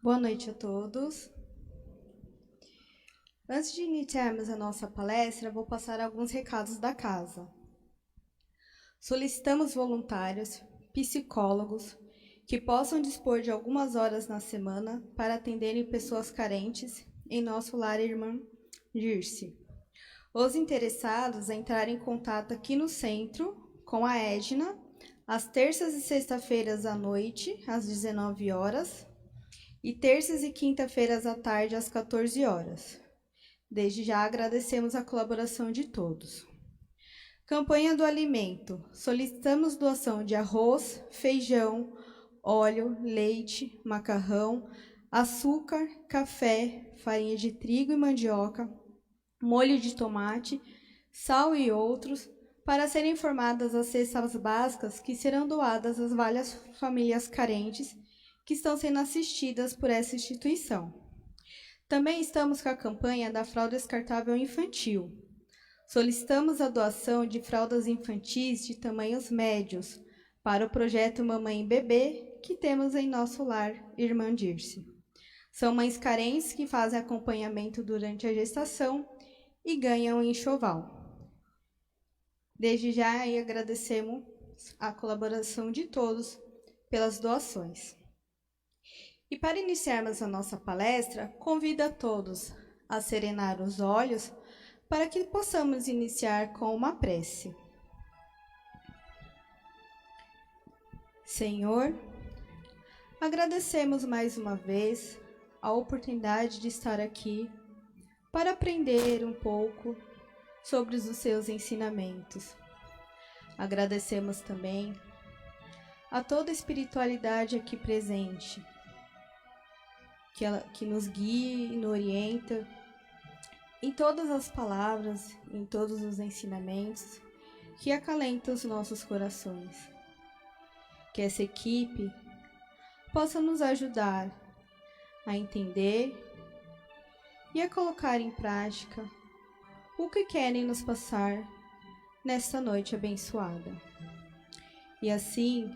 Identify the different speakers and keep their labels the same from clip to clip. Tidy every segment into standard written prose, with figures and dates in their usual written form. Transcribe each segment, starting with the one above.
Speaker 1: Boa noite a todos. Antes de iniciarmos a nossa palestra, vou passar alguns recados da casa. Solicitamos voluntários, psicólogos, que possam dispor de algumas horas na semana para atenderem pessoas carentes em nosso lar Irmã Dirce. Os interessados entrarem em contato aqui no centro com a Edna, às terças e sexta-feiras à noite, às 19 horas, e terças e quinta-feiras à tarde, às 14 horas. Desde já agradecemos a colaboração de todos. Campanha do alimento. Solicitamos doação de arroz, feijão, óleo, leite, macarrão, açúcar, café, farinha de trigo e mandioca, molho de tomate, sal e outros, para serem formadas as cestas básicas que serão doadas às várias famílias carentes que estão sendo assistidas por essa instituição. Também estamos com a campanha da fralda descartável infantil. Solicitamos a doação de fraldas infantis de tamanhos médios para o projeto Mamãe e Bebê que temos em nosso lar Irmã Dirce. São mães carentes que fazem acompanhamento durante a gestação e ganham enxoval. Desde já agradecemos a colaboração de todos pelas doações. E para iniciarmos a nossa palestra, convido a todos a serenar os olhos para que possamos iniciar com uma prece. Senhor, agradecemos mais uma vez a oportunidade de estar aqui para aprender um pouco sobre os seus ensinamentos. Agradecemos também a toda a espiritualidade aqui presente, que nos guia e nos orienta em todas as palavras, em todos os ensinamentos, que acalentam os nossos corações. Que essa equipe possa nos ajudar a entender e a colocar em prática o que querem nos passar nesta noite abençoada. E assim,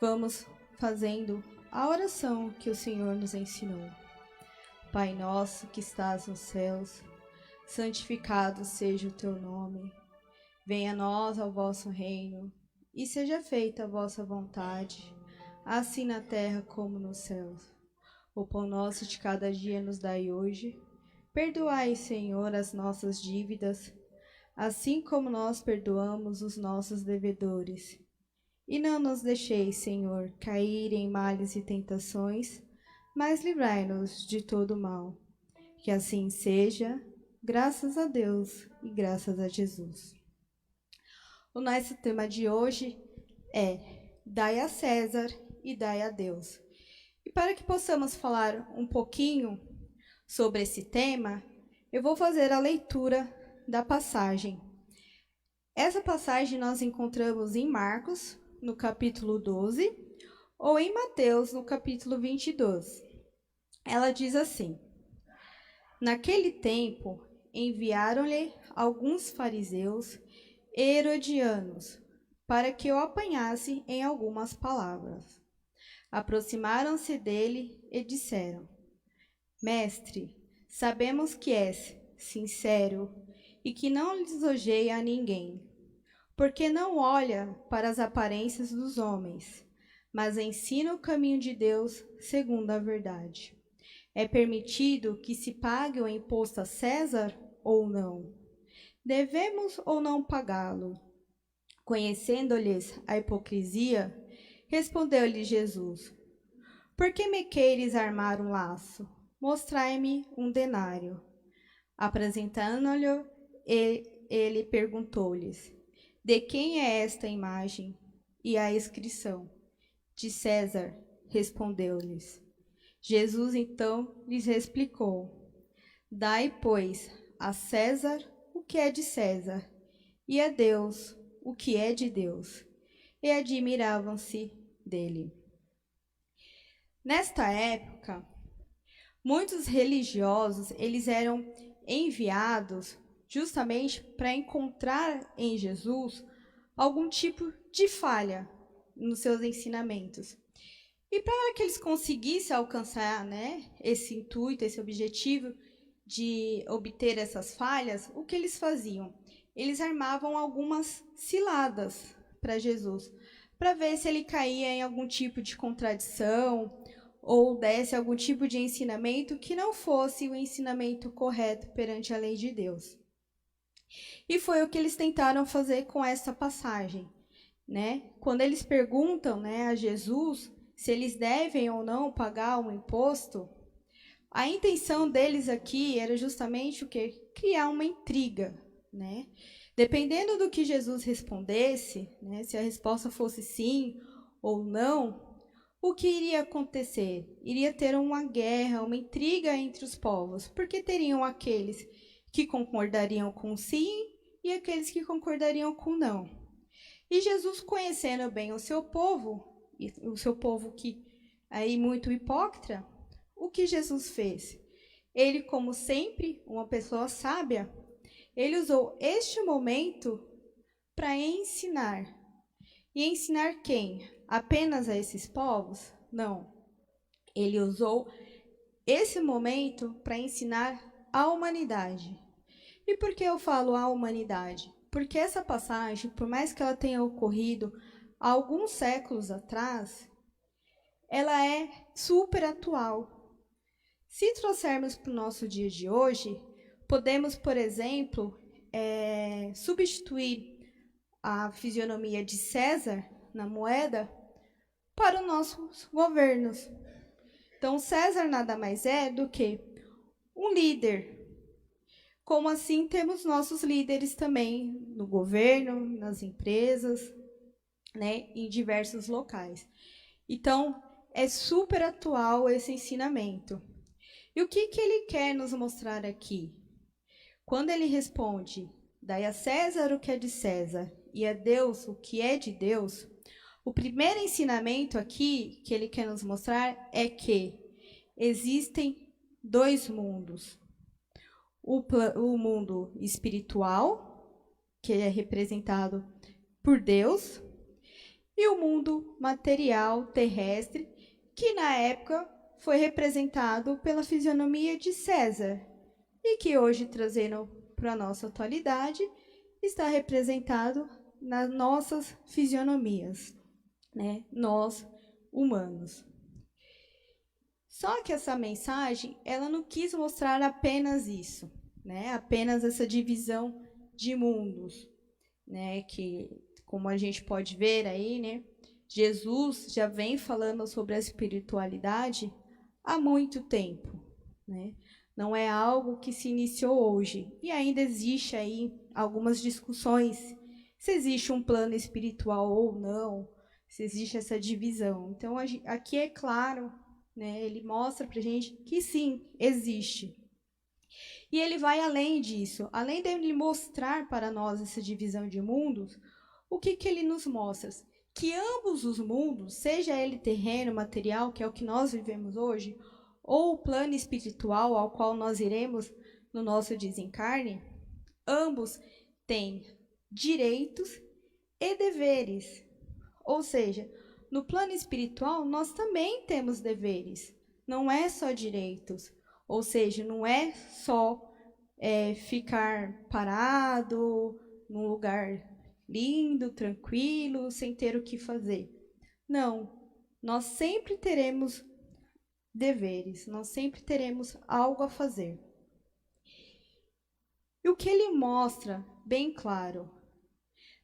Speaker 1: vamos fazendo a oração que o Senhor nos ensinou. Pai nosso que estás nos céus, santificado seja o teu nome. Venha a nós ao vosso reino, e seja feita a vossa vontade, assim na terra como nos céus. O pão nosso de cada dia nos dai hoje. Perdoai, Senhor, as nossas dívidas, assim como nós perdoamos os nossos devedores. E não nos deixeis, Senhor, cair em males e tentações, mas livrai-nos de todo mal. Que assim seja, graças a Deus e graças a Jesus. O nosso tema de hoje é Dai a César e dai a Deus. E para que possamos falar um pouquinho sobre esse tema, eu vou fazer a leitura da passagem. Essa passagem nós encontramos em Marcos, no capítulo 12, ou em Mateus, no capítulo 22. Ela diz assim: Naquele tempo, enviaram-lhe alguns fariseus e herodianos, para que o apanhasse em algumas palavras. Aproximaram-se dele e disseram: Mestre, sabemos que és sincero e que não lisonjeia a ninguém, porque não olha para as aparências dos homens, mas ensina o caminho de Deus segundo a verdade. É permitido que se pague o imposto a César ou não? Devemos ou não pagá-lo? Conhecendo-lhes a hipocrisia, respondeu-lhe Jesus: Por que me queres armar um laço? Mostrai-me um denário. Apresentando-lhe, ele perguntou-lhes: De quem é esta imagem e a inscrição? De César, respondeu-lhes. Jesus então lhes explicou: Dai, pois, a César o que é de César, e a Deus o que é de Deus. E admiravam-se dele. Nesta época, muitos religiosos, eles eram enviados justamente para encontrar em Jesus algum tipo de falha nos seus ensinamentos. E para que eles conseguissem alcançar, né, esse intuito, esse objetivo de obter essas falhas, o que eles faziam? Eles armavam algumas ciladas para Jesus, para ver se ele caía em algum tipo de contradição ou desse algum tipo de ensinamento que não fosse o ensinamento correto perante a lei de Deus. E foi o que eles tentaram fazer com essa passagem, né? Quando eles perguntam, né, a Jesus se eles devem ou não pagar um imposto, a intenção deles aqui era justamente o quê? Criar uma intriga, né? Dependendo do que Jesus respondesse, né, se a resposta fosse sim ou não, o que iria acontecer? Iria ter uma guerra, uma intriga entre os povos, porque teriam aqueles que concordariam com sim e aqueles que concordariam com não. E Jesus, conhecendo bem o seu povo, e o seu povo que aí muito hipócrita, o que Jesus fez? Ele, como sempre, uma pessoa sábia, ele usou este momento para ensinar. E ensinar quem? Apenas a esses povos? Não. Ele usou esse momento para ensinar a humanidade. E por que eu falo a humanidade? Porque essa passagem, por mais que ela tenha ocorrido há alguns séculos atrás, ela é super atual. Se trouxermos para o nosso dia de hoje, podemos, por exemplo, substituir a fisionomia de César na moeda para os nossos governos. Então, César nada mais é do que um líder. Como assim, temos nossos líderes também no governo, nas empresas, né, em diversos locais. Então, é super atual esse ensinamento. E o que ele quer nos mostrar aqui? Quando ele responde, dai a César o que é de César e a Deus o que é de Deus, o primeiro ensinamento aqui que ele quer nos mostrar é que existem dois mundos. O mundo espiritual, que é representado por Deus, e o mundo material, terrestre, que na época foi representado pela fisionomia de César, e que hoje, trazendo para a nossa atualidade, está representado nas nossas fisionomias, né? Nós, humanos. Só que essa mensagem, ela não quis mostrar apenas isso, né? Apenas essa divisão de mundos, né? Que, como a gente pode ver aí, né? Jesus já vem falando sobre a espiritualidade há muito tempo, né? Não é algo que se iniciou hoje. E ainda existe aí algumas discussões se existe um plano espiritual ou não, se existe essa divisão. Então, aqui é claro, né, ele mostra para a gente que sim, existe. E ele vai além disso. Além dele mostrar para nós essa divisão de mundos, o que ele nos mostra? Que ambos os mundos, seja ele terreno, material, que é o que nós vivemos hoje, ou o plano espiritual ao qual nós iremos no nosso desencarne, ambos têm direitos e deveres. Ou seja, no plano espiritual nós também temos deveres, não é só direitos. Ou seja, não é só ficar parado num lugar lindo, tranquilo, sem ter o que fazer. Não, nós sempre teremos deveres, nós sempre teremos algo a fazer. E o que ele mostra, bem claro,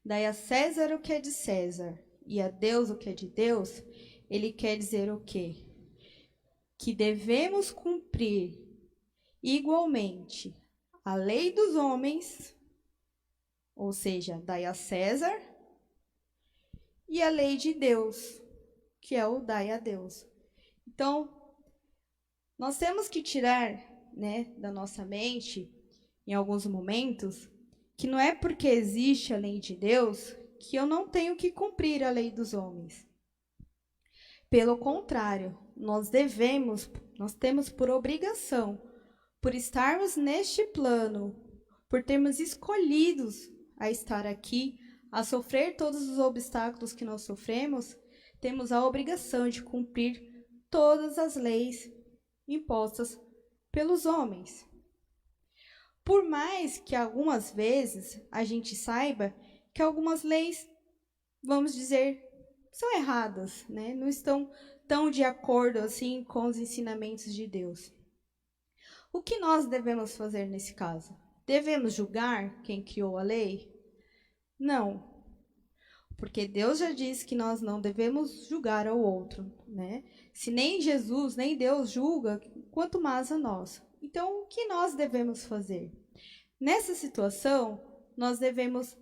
Speaker 1: dai a César o que é de César e a Deus o que é de Deus, ele quer dizer o quê? Que devemos cumprir igualmente a lei dos homens, ou seja, dai a César, e a lei de Deus, que é o dai a Deus. Então, nós temos que tirar, né, da nossa mente, em alguns momentos, que não é porque existe a lei de Deus que eu não tenho que cumprir a lei dos homens. Pelo contrário, nós temos por obrigação, por estarmos neste plano, por termos escolhidos a estar aqui, a sofrer todos os obstáculos que nós sofremos, temos a obrigação de cumprir todas as leis impostas pelos homens. Por mais que algumas vezes a gente saiba que algumas leis, vamos dizer, são erradas, né? Não estão tão de acordo assim com os ensinamentos de Deus. O que nós devemos fazer nesse caso? Devemos julgar quem criou a lei? Não, porque Deus já disse que nós não devemos julgar ao outro, né? Se nem Jesus, nem Deus julga, quanto mais a nós. Então, o que nós devemos fazer? Nessa situação, nós devemos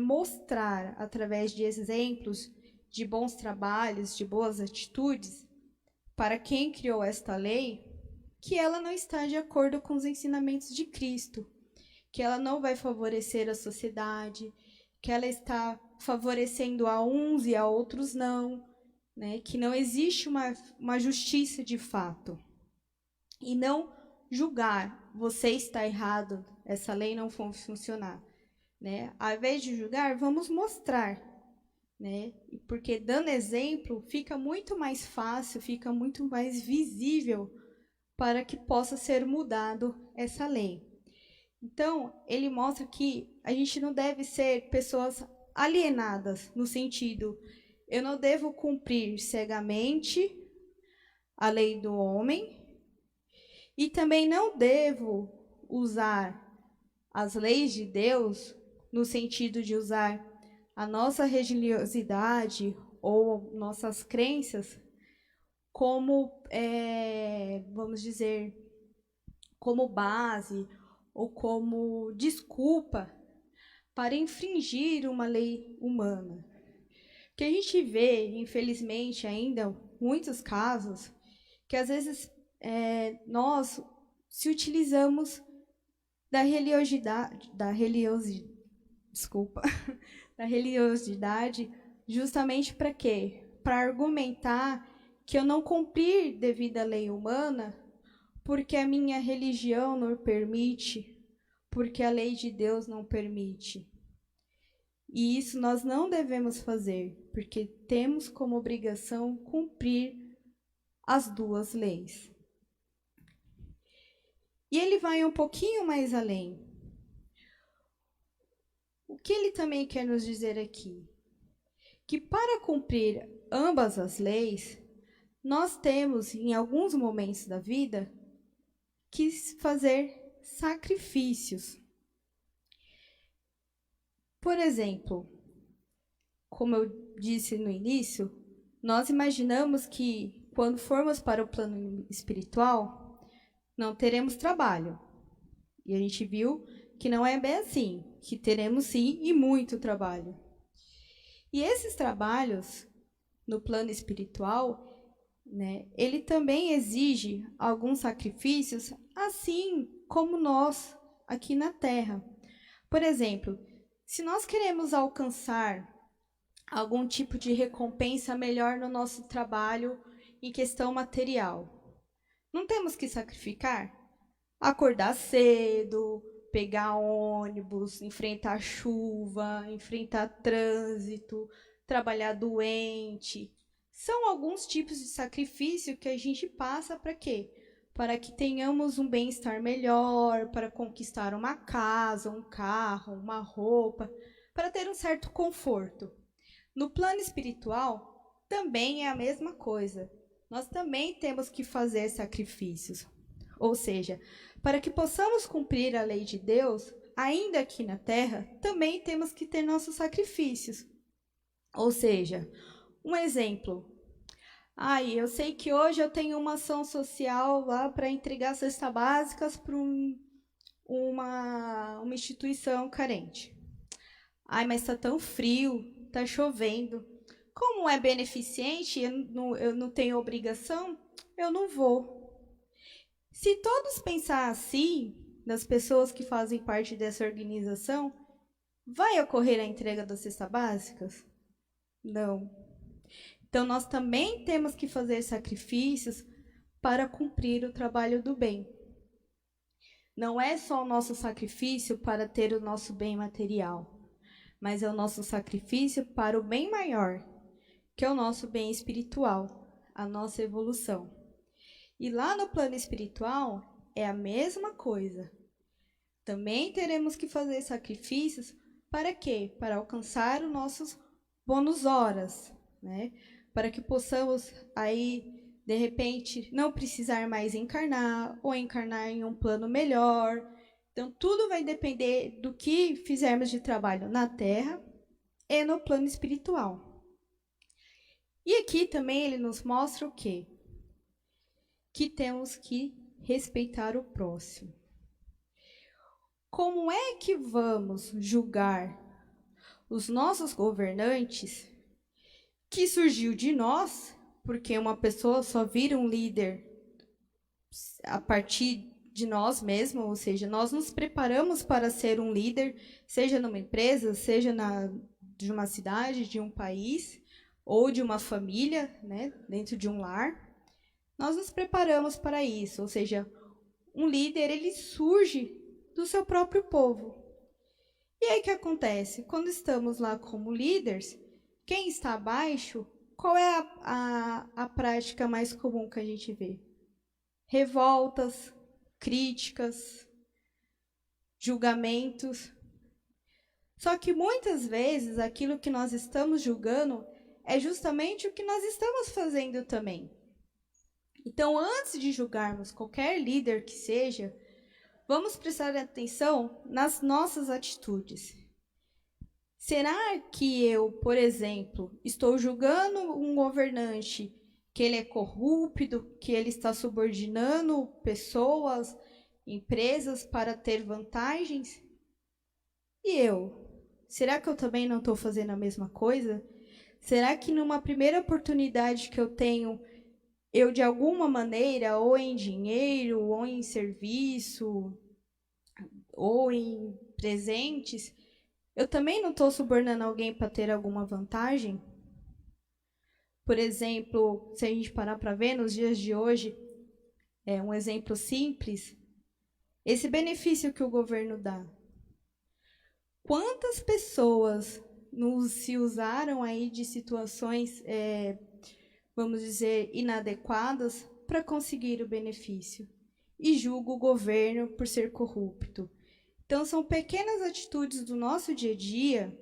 Speaker 1: mostrar, através de exemplos, de bons trabalhos, de boas atitudes, para quem criou esta lei, que ela não está de acordo com os ensinamentos de Cristo, que ela não vai favorecer a sociedade, que ela está favorecendo a uns e a outros não, né? Que não existe uma justiça de fato. E não julgar, você está errado, essa lei não vai funcionar, né? Ao invés de julgar, vamos mostrar, né? Porque dando exemplo, fica muito mais fácil, fica muito mais visível para que possa ser mudado essa lei. Então, ele mostra que a gente não deve ser pessoas alienadas, no sentido, eu não devo cumprir cegamente a lei do homem e também não devo usar as leis de Deus no sentido de usar a nossa religiosidade ou nossas crenças como, vamos dizer, como base ou como desculpa para infringir uma lei humana. Que a gente vê, infelizmente, ainda muitos casos que às vezes nós se utilizamos da religiosidade justamente para quê? Para argumentar que eu não cumprir devido à lei humana porque a minha religião não permite, porque a lei de Deus não permite. E isso nós não devemos fazer, porque temos como obrigação cumprir as duas leis. E ele vai um pouquinho mais além. O que ele também quer nos dizer aqui? Que para cumprir ambas as leis, nós temos, em alguns momentos da vida, que fazer sacrifícios. Por exemplo, como eu disse no início, nós imaginamos que quando formos para o plano espiritual, não teremos trabalho. E a gente viu que não é bem assim, que teremos sim e muito trabalho. E esses trabalhos no plano espiritual, né, ele também exige alguns sacrifícios, assim como nós aqui na Terra. Por exemplo, se nós queremos alcançar algum tipo de recompensa melhor no nosso trabalho em questão material, não temos que sacrificar? Acordar cedo, pegar ônibus, enfrentar chuva, enfrentar trânsito, trabalhar doente. São alguns tipos de sacrifício que a gente passa para quê? Para que tenhamos um bem-estar melhor, para conquistar uma casa, um carro, uma roupa, para ter um certo conforto. No plano espiritual, também é a mesma coisa. Nós também temos que fazer sacrifícios. Ou seja, para que possamos cumprir a lei de Deus, ainda aqui na Terra, também temos que ter nossos sacrifícios. Ou seja, um exemplo. Eu sei que hoje eu tenho uma ação social lá para entregar cestas básicas para uma instituição carente. Mas está tão frio, está chovendo. Como é beneficente, eu não tenho obrigação, eu não vou. Se todos pensar assim, nas pessoas que fazem parte dessa organização, vai ocorrer a entrega das cestas básicas? Não. Então, nós também temos que fazer sacrifícios para cumprir o trabalho do bem. Não é só o nosso sacrifício para ter o nosso bem material, mas é o nosso sacrifício para o bem maior, que é o nosso bem espiritual, a nossa evolução. E lá no plano espiritual é a mesma coisa. Também teremos que fazer sacrifícios para quê? Para alcançar os nossos bônus horas, né? Para que possamos aí, de repente, não precisar mais encarnar ou encarnar em um plano melhor. Então, tudo vai depender do que fizermos de trabalho na Terra e no plano espiritual. E aqui também ele nos mostra o quê? Que temos que respeitar o próximo. Como é que vamos julgar os nossos governantes que surgiu de nós, porque uma pessoa só vira um líder a partir de nós mesmos, ou seja, nós nos preparamos para ser um líder, seja numa empresa, seja de uma cidade, de um país, ou de uma família, né, dentro de um lar. Nós nos preparamos para isso, ou seja, um líder, ele surge do seu próprio povo. E aí o que acontece? Quando estamos lá como líderes, quem está abaixo, qual é a prática mais comum que a gente vê? Revoltas, críticas, julgamentos. Só que muitas vezes aquilo que nós estamos julgando é justamente o que nós estamos fazendo também. Então, antes de julgarmos qualquer líder que seja, vamos prestar atenção nas nossas atitudes. Será que eu, por exemplo, estou julgando um governante que ele é corrupto, que ele está subordinando pessoas, empresas para ter vantagens? E eu? Será que eu também não estou fazendo a mesma coisa? Será que numa primeira oportunidade que eu tenho, eu de alguma maneira, ou em dinheiro, ou em serviço, ou em presentes, eu também não estou subornando alguém para ter alguma vantagem? Por exemplo, se a gente parar para ver nos dias de hoje, é um exemplo simples, esse benefício que o governo dá. Quantas pessoas se usaram aí de situações, vamos dizer, inadequadas para conseguir o benefício? E julga o governo por ser corrupto. Então, são pequenas atitudes do nosso dia a dia,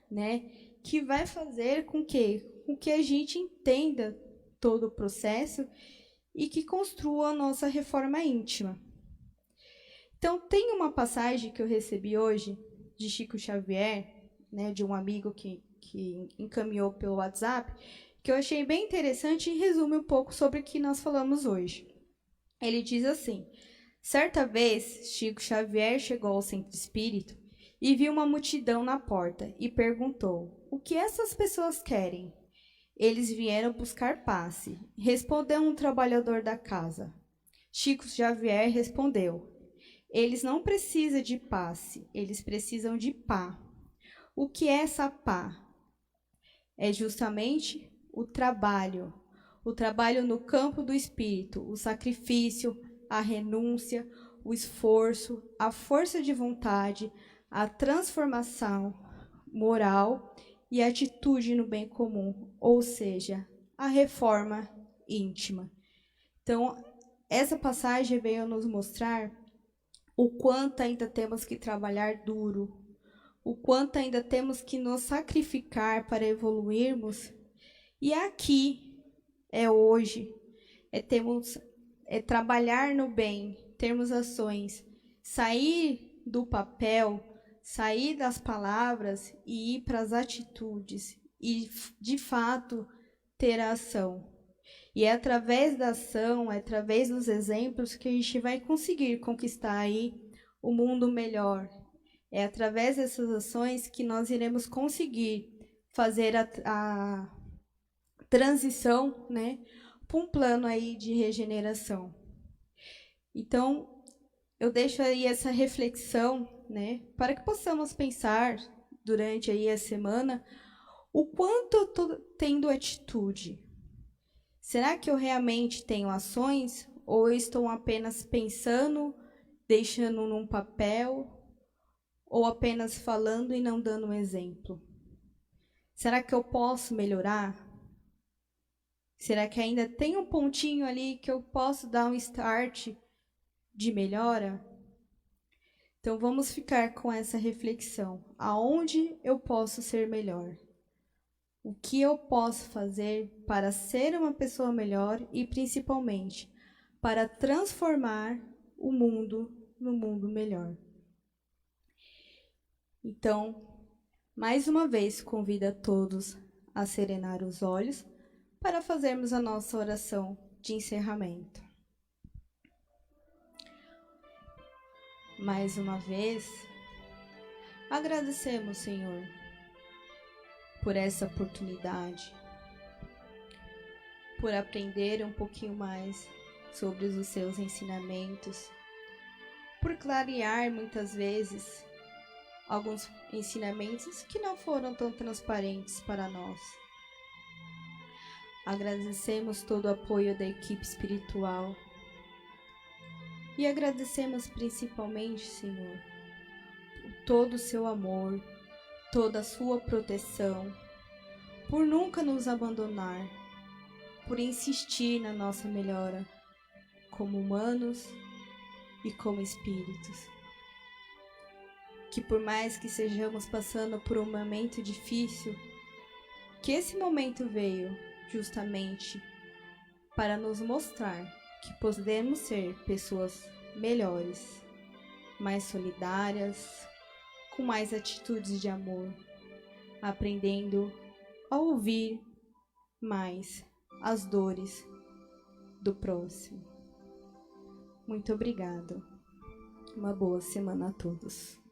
Speaker 1: né, que vai fazer com que a gente entenda todo o processo e que construa a nossa reforma íntima. Então, tem uma passagem que eu recebi hoje de Chico Xavier, né, de um amigo que encaminhou pelo WhatsApp, que eu achei bem interessante e resume um pouco sobre o que nós falamos hoje. Ele diz assim: certa vez, Chico Xavier chegou ao centro espírita e viu uma multidão na porta e perguntou: o que essas pessoas querem? Eles vieram buscar passe, respondeu um trabalhador da casa. Chico Xavier respondeu: eles não precisam de passe, eles precisam de pá. O que é essa pá? É justamente o trabalho no campo do espírito, o sacrifício, a renúncia, o esforço, a força de vontade, a transformação moral e a atitude no bem comum, ou seja, a reforma íntima. Então, essa passagem veio nos mostrar o quanto ainda temos que trabalhar duro, o quanto ainda temos que nos sacrificar para evoluirmos. E aqui é hoje, é trabalhar no bem, termos ações, sair do papel, sair das palavras e ir para as atitudes e, de fato, ter a ação. E é através da ação, é através dos exemplos que a gente vai conseguir conquistar aí o mundo melhor. É através dessas ações que nós iremos conseguir fazer a transição, né, para um plano aí de regeneração. Então, eu deixo aí essa reflexão, né, para que possamos pensar durante aí a semana o quanto eu estou tendo atitude. Será que eu realmente tenho ações ou eu estou apenas pensando, deixando num papel, ou apenas falando e não dando um exemplo? Será que eu posso melhorar? Será que ainda tem um pontinho ali que eu posso dar um start de melhora? Então vamos ficar com essa reflexão. Aonde eu posso ser melhor? O que eu posso fazer para ser uma pessoa melhor e, principalmente, para transformar o mundo no mundo melhor? Então, mais uma vez, convido a todos a serenar os olhos para fazermos a nossa oração de encerramento. Mais uma vez, agradecemos, Senhor, por essa oportunidade, por aprender um pouquinho mais sobre os seus ensinamentos, por clarear muitas vezes alguns ensinamentos que não foram tão transparentes para nós. Agradecemos todo o apoio da equipe espiritual e agradecemos principalmente, Senhor, por todo o seu amor, toda a sua proteção, por nunca nos abandonar, por insistir na nossa melhora como humanos e como espíritos. Que por mais que sejamos passando por um momento difícil, que esse momento veio justamente para nos mostrar que podemos ser pessoas melhores, mais solidárias, com mais atitudes de amor, aprendendo a ouvir mais as dores do próximo. Muito obrigada. Uma boa semana a todos.